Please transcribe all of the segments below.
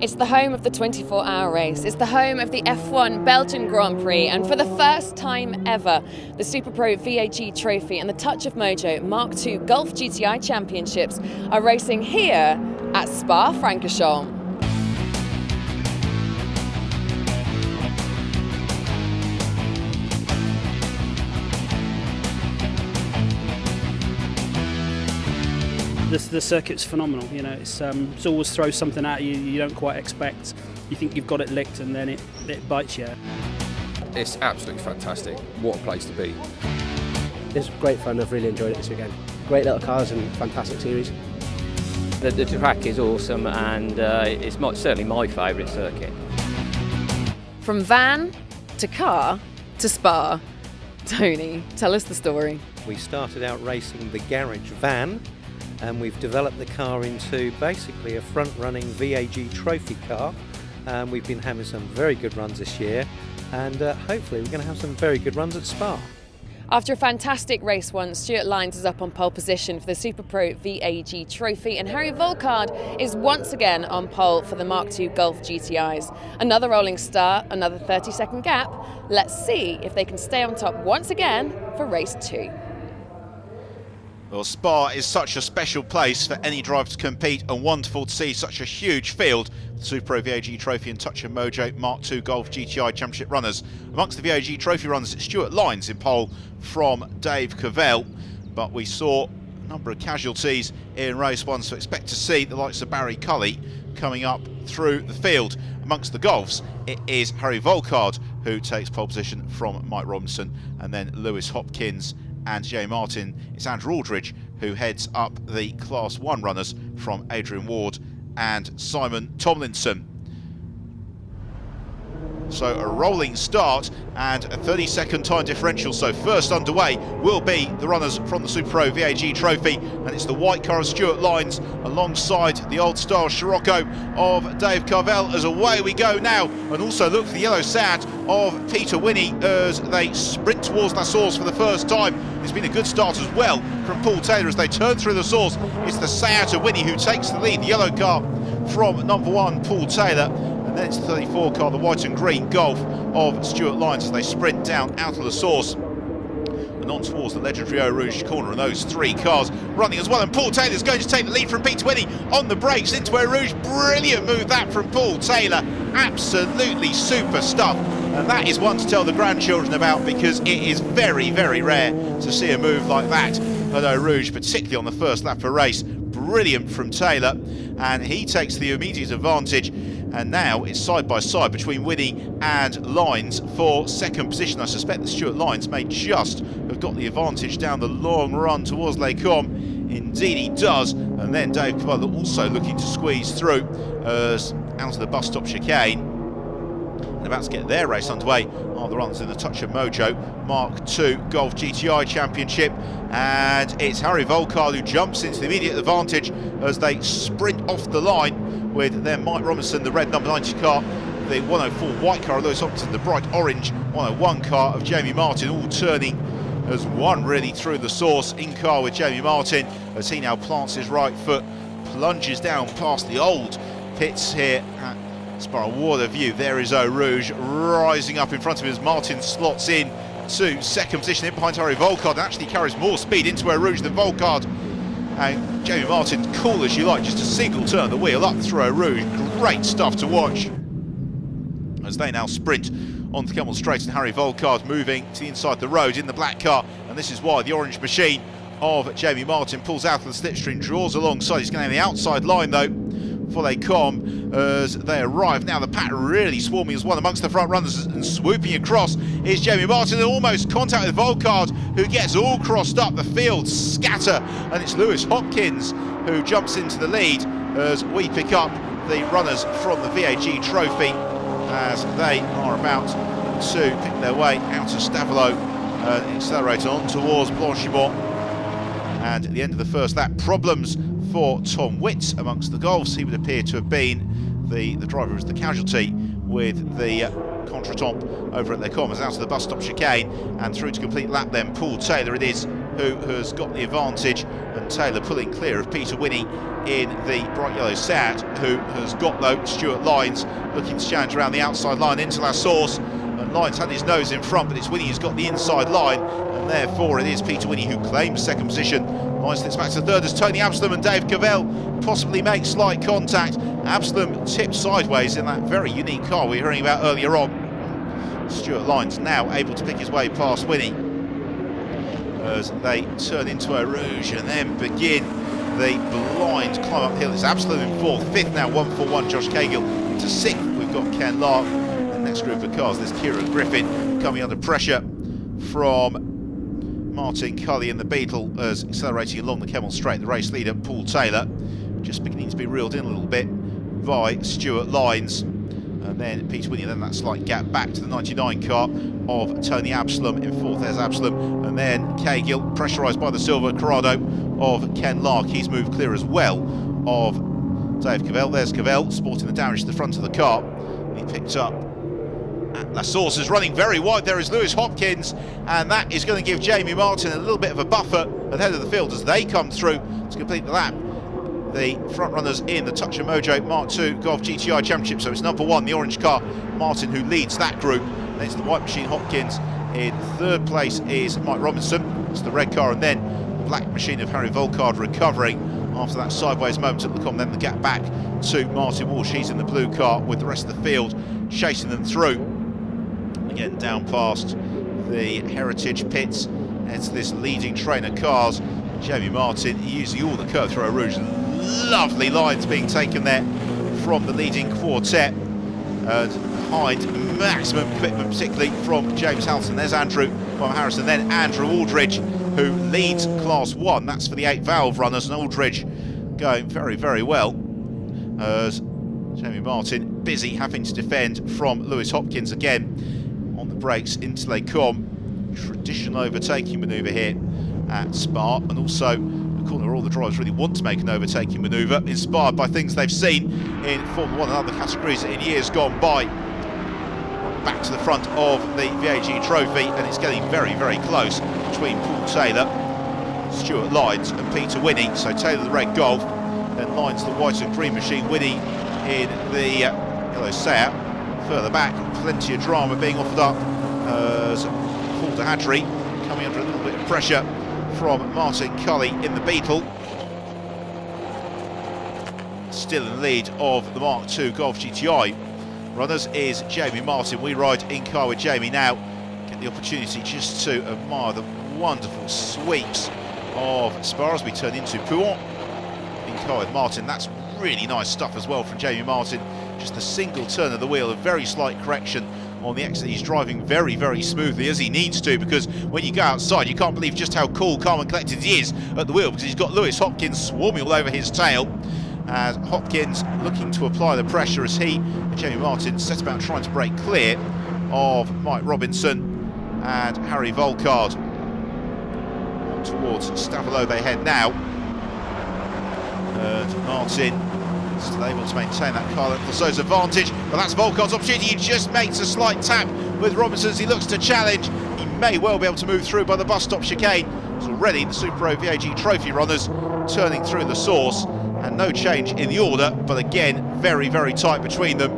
It's the home of the 24-hour race. It's the home of the F1 Belgian Grand Prix. And for the first time ever, the SuperPro VAG Trophy and the Touch of Mojo Mark II Golf GTI Championships are racing here at Spa-Francorchamps. The circuit's phenomenal, you know, it's always throws something at you you don't quite expect. You think you've got it licked and then it bites you. It's absolutely fantastic. What a place to be. It's great fun, I've really enjoyed it this weekend. Great little cars and fantastic series. The track is awesome and it's certainly my favourite circuit. From van to car to Spa. Tony, tell us the story. We started out racing the garage van, and we've developed the car into basically a front-running VAG trophy car. We've been having some very good runs this year, and hopefully we're going to have some very good runs at Spa. After a fantastic race once, Stuart Lyons is up on pole position for the SuperPro VAG Trophy, and Harry Volkard is once again on pole for the Mark II Golf GTIs. Another rolling start, another 30-second gap. Let's see if they can stay on top once again for race 2. Well, Spa is such a special place for any driver to compete, and wonderful to see such a huge field. The SuperPro VAG Trophy and Touch of Mojo Mark II Golf GTI Championship runners. Amongst the VAG Trophy runners, it's Stuart Lyons in pole from Dave Cavell, but we saw a number of casualties in race 1, so expect to see the likes of Barry Cully coming up through the field. Amongst the Golfs, it is Harry Volkard who takes pole position from Mike Robinson, and then Lewis Hopkins and Jay Martin. It's Andrew Aldridge who heads up the Class 1 runners from Adrian Ward and Simon Tomlinson. So a rolling start and a 30-second time differential. So first underway will be the runners from the SuperPro VAG Trophy, and it's the white car of Stuart Lyons alongside the old style Scirocco of Dave Carvell. As away we go now, and also look for the yellow Seat of Peter Winnie as they sprint towards La Source for the first time. It's been a good start as well from Paul Taylor as they turn through the Source. It's the Seat of Winnie who takes the lead, the yellow car from number 1 Paul Taylor. And then it's the 34 car, the white and green Golf of Stuart Lyons as they sprint down out of the Source and on towards the legendary Eau Rouge corner, and those 3 cars running as well. And Paul Taylor's going to take the lead from Peter Winnie on the brakes into Eau Rouge. Brilliant move that from Paul Taylor. Absolutely super stuff. And that is one to tell the grandchildren about, because it is very, very rare to see a move like that at Eau Rouge, particularly on the first lap of a race. Brilliant from Taylor, and he takes the immediate advantage. And now it's side by side between Winnie and Lyons for second position. I suspect that Stuart Lyons may just have got the advantage down the long run towards Les Combes. Indeed he does. And then Dave Cavell also looking to squeeze through as out of the bus stop chicane. And about to get their race underway are the runners in the Touch of Mojo Mark II Golf GTI Championship, and it's Harry Volkard who jumps into the immediate advantage as they sprint off the line with their Mike Robinson, the red number 90 car, the 104 white car of Lewis Hopkins, the bright orange 101 car of Jamie Martin, all turning as one really through the Source in car with Jamie Martin as he now plants his right foot, plunges down past the old pits here at Spa. What a view. There is Eau Rouge rising up in front of him as Martin slots in to second position in behind Harry Volkard, and actually carries more speed into Eau Rouge than Volkard. And Jamie Martin, cool as you like, just a single turn of the wheel up through Eau Rouge. Great stuff to watch as they now sprint on the Kemmel Straight, and Harry Volkard moving to the inside the road in the black car, and this is why the orange machine of Jamie Martin pulls out of the slipstream, draws alongside. He's going to the outside line though for Les Combes as they arrive. Now the pack really swarming as well amongst the front runners, and swooping across is Jamie Martin, and almost contact with Volkard, who gets all crossed up. The field scatter, and it's Lewis Hopkins who jumps into the lead as we pick up the runners from the VAG Trophy as they are about to pick their way out of Stavelot and accelerate on towards Blanchimont. And at the end of the first lap, problems for Tom Witt amongst the Golfs. He would appear to have been the driver who was the casualty with the contretemps over at Les Commes, out to the bus stop chicane and through to complete lap then. Paul Taylor it is who has got the advantage, and Taylor pulling clear of Peter Winnie in the bright yellow Seat, who has got though Stuart Lynes looking to challenge around the outside line into La Source, and Lynes had his nose in front, but it's Winnie who's got the inside line, and therefore it is Peter Winnie who claims second position. Lynes slips back to third as Tony Absalom and Dave Cavell possibly make slight contact. Absalom tipped sideways in that very unique car we were hearing about earlier on. Stuart Lynes now able to pick his way past Winnie as they turn into Eau Rouge and then begin the blind climb uphill. It's Absalom in fourth, fifth now 141 Josh Cagill, into sixth we've got Ken Lark. The next group of cars, there's Kieran Griffin coming under pressure from Martin Cully in the Beetle as accelerating along the Kemmel Straight. The race leader Paul Taylor just beginning to be reeled in a little bit by Stuart Lynes, and then Peter Winnie, then that slight gap back to the 99 car of Tony Absalom in fourth. There's Absalom, and then Cagill pressurised by the silver Corrado of Ken Lark. He's moved clear as well of Dave Cavell. There's Cavell sporting the damage to the front of the car. He picked up at La Source, is running very wide. There is Lewis Hopkins, and that is going to give Jamie Martin a little bit of a buffer at the head of the field as they come through to complete the lap. The front runners in the Touch of Mojo Mark II Golf GTI Championship. So it's number one, the orange car, Martin, who leads that group. Then it's the white machine, Hopkins. In third place is Mike Robinson. It's the red car, and then the black machine of Harry Volkard recovering after that sideways moment at the Com. Then the gap back to Martin Walsh. He's in the blue car with the rest of the field chasing them through. Again, down past the Heritage pits. It's this leading train of cars. Jamie Martin using all the curve through Eau Rouge. Lovely lines being taken there from the leading quartet, behind maximum commitment, particularly from James Halton. There's Andrew from Harrison, then Andrew Aldridge, who leads Class 1. That's for the 8 valve runners, and Aldridge going very, very well as Jamie Martin busy having to defend from Lewis Hopkins again on the brakes into Les Commes. Traditional overtaking manoeuvre here at Spa, and also a corner where all the drivers really want to make an overtaking manoeuvre, inspired by things they've seen in Formula 1 and other categories in years gone by. Back to the front of the VAG trophy, and it's getting very, very close between Paul Taylor, Stuart Lynes and Peter Winnie. So Taylor the red Golf, then Lynes the white and green machine, Winnie in the yellow Seat. Further back, plenty of drama being offered up as Paul de Hadry coming under a little bit of pressure from Martin Cully in the Beetle. Still in the lead of the Mark II Golf GTI runners is Jamie Martin. We ride in car with Jamie now. Get the opportunity just to admire the wonderful sweeps of Spa as we turn into Pouhon in car with Martin. That's really nice stuff as well from Jamie Martin. Just a single turn of the wheel, a very slight correction on the exit. He's driving very, very smoothly, as he needs to, because when you go outside you can't believe just how cool, calm and collected he is at the wheel, because he's got Lewis Hopkins swarming all over his tail, as Hopkins looking to apply the pressure as he and Jamie Martin set about trying to break clear of Mike Robinson and Harry Volkard. On towards Stavelot they head now, and Martin still able to maintain that car length or so's advantage, but that's Volkard's opportunity. He just makes a slight tap with Robinson as he looks to challenge. He may well be able to move through by the bus stop chicane. It's already the Super Pro VAG trophy runners turning through the source, and no change in the order, but again very, very tight between them.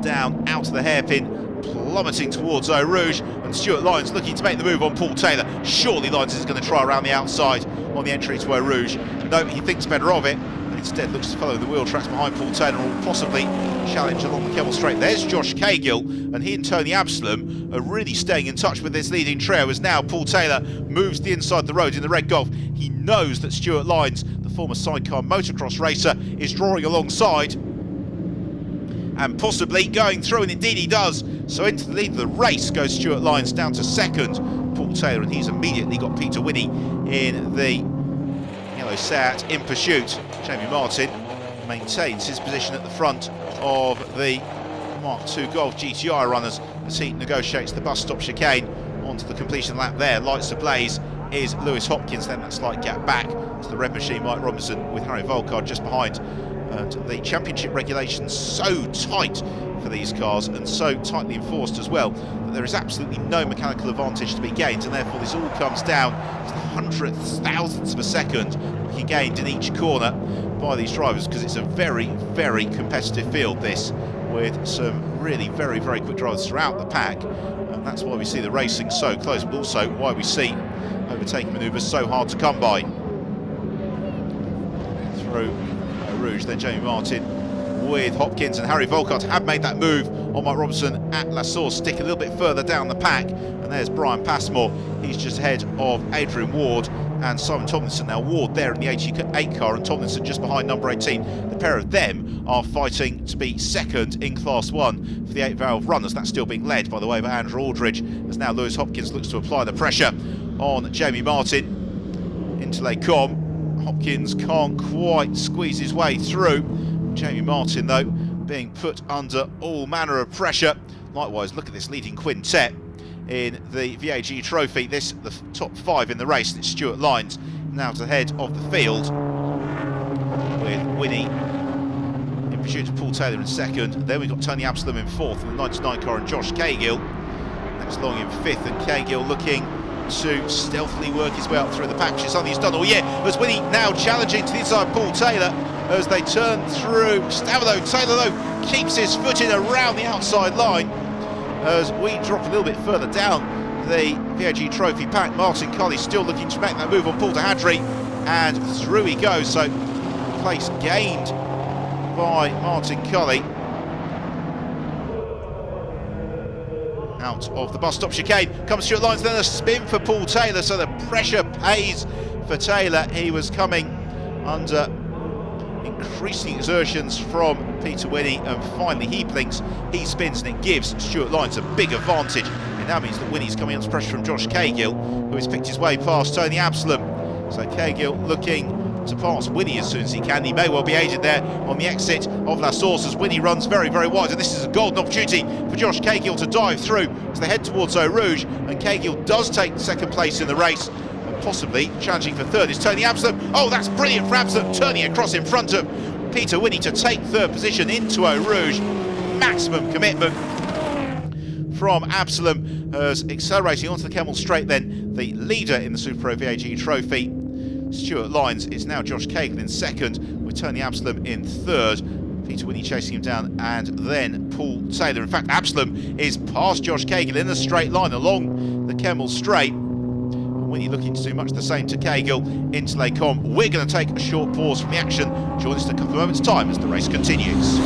Down out to the hairpin, plummeting towards Eau Rouge, and Stuart Lynes looking to make the move on Paul Taylor. Surely Lynes is going to try around the outside on the entry to Eau Rouge. No, he thinks better of it, and instead looks to follow the wheel tracks behind Paul Taylor, or possibly challenge along the Kemmel Straight. There's Josh Cagill, and he and Tony Absalom are really staying in touch with this leading trio, as now Paul Taylor moves the inside the road in the red Golf. He knows that Stuart Lynes, the former sidecar motocross racer, is drawing alongside and possibly going through, and indeed he does. So into the lead of the race goes Stuart Lynes, down to second Paul Taylor, and he's immediately got Peter Winnie in the yellow Seat in pursuit. Jamie Martin maintains his position at the front of the Mark II Golf GTI runners as he negotiates the bus stop chicane onto the completion lap there. Lights ablaze is Lewis Hopkins, then that slight gap back to the red machine Mike Robinson, with Harry Volkard just behind And the championship regulations so tight for these cars and so tightly enforced as well that there is absolutely no mechanical advantage to be gained, and therefore this all comes down to the hundredths, thousandths of a second being gained in each corner by these drivers, because it's a very, very competitive field, this, with some really very, very quick drivers throughout the pack, and that's why we see the racing so close, but also why we see overtaking manoeuvres so hard to come by. Through Rouge, then Jamie Martin with Hopkins, and Harry Volkart have made that move on Mike Robertson at La Source, stick a little bit further down the pack, and there's Brian Passmore, he's just ahead of Adrian Ward and Simon Tomlinson. Now Ward there in the 88 car and Tomlinson just behind number 18. The pair of them are fighting to be second in Class 1 for the 8-valve runners. That's still being led, by the way, by Andrew Aldridge, as now Lewis Hopkins looks to apply the pressure on Jamie Martin into Les Combes. Hopkins can't quite squeeze his way through. Jamie Martin, though, being put under all manner of pressure. Likewise, look at this leading quintet in the VAG Trophy. This, the top 5 in the race, and it's Stuart Lynes now to the head of the field, with Winnie in pursuit of Paul Taylor in second. Then we've got Tony Absalom in fourth in the 99 car, and Josh Cahill next along in fifth, and Cahill looking to stealthily work his way up through the pack, which is something he's done all year. As Winnie now challenging to the inside Paul Taylor as they turn through Stavelot. Taylor, though, keeps his foot in around the outside line as we drop a little bit further down the VAG Trophy pack. Martin Cully still looking to make that move on Paul de Hadry, and through he goes. So place gained by Martin Cully. Out of the bus stop chicane comes Stuart Lynes, then a spin for Paul Taylor, so the pressure pays for Taylor. He was coming under increasing exertions from Peter Winnie, and finally he blinks, he spins, and it gives Stuart Lynes a big advantage. It now means that Winnie's coming under pressure from Josh Cahill, who has picked his way past Tony Absalom. So Cahill looking to pass Winnie as soon as he can. He may well be aided there on the exit of La Source as Winnie runs very, very wide, and this is a golden opportunity for Josh Cahill to dive through as they head towards Eau Rouge, and Cahill does take second place in the race, and possibly challenging for third is Tony Absalom. Oh, that's brilliant for Absalom, turning across in front of Peter Winnie to take third position into Eau Rouge. Maximum commitment from Absalom as accelerating onto the Kemmel Straight, then the leader in the Super Pro VAG Trophy, Stuart Lynes. It's now Josh Cahill in second, with Tony Absalom in third, Peter Winnie chasing him down, and then Paul Taylor. In fact, Absalom is past Josh Cahill in a straight line along the Kemmel Straight. Winnie looking to do much the same to Cahill into Les Combes. We're going to take a short pause from the action. Join us in a couple of moments' time as the race continues.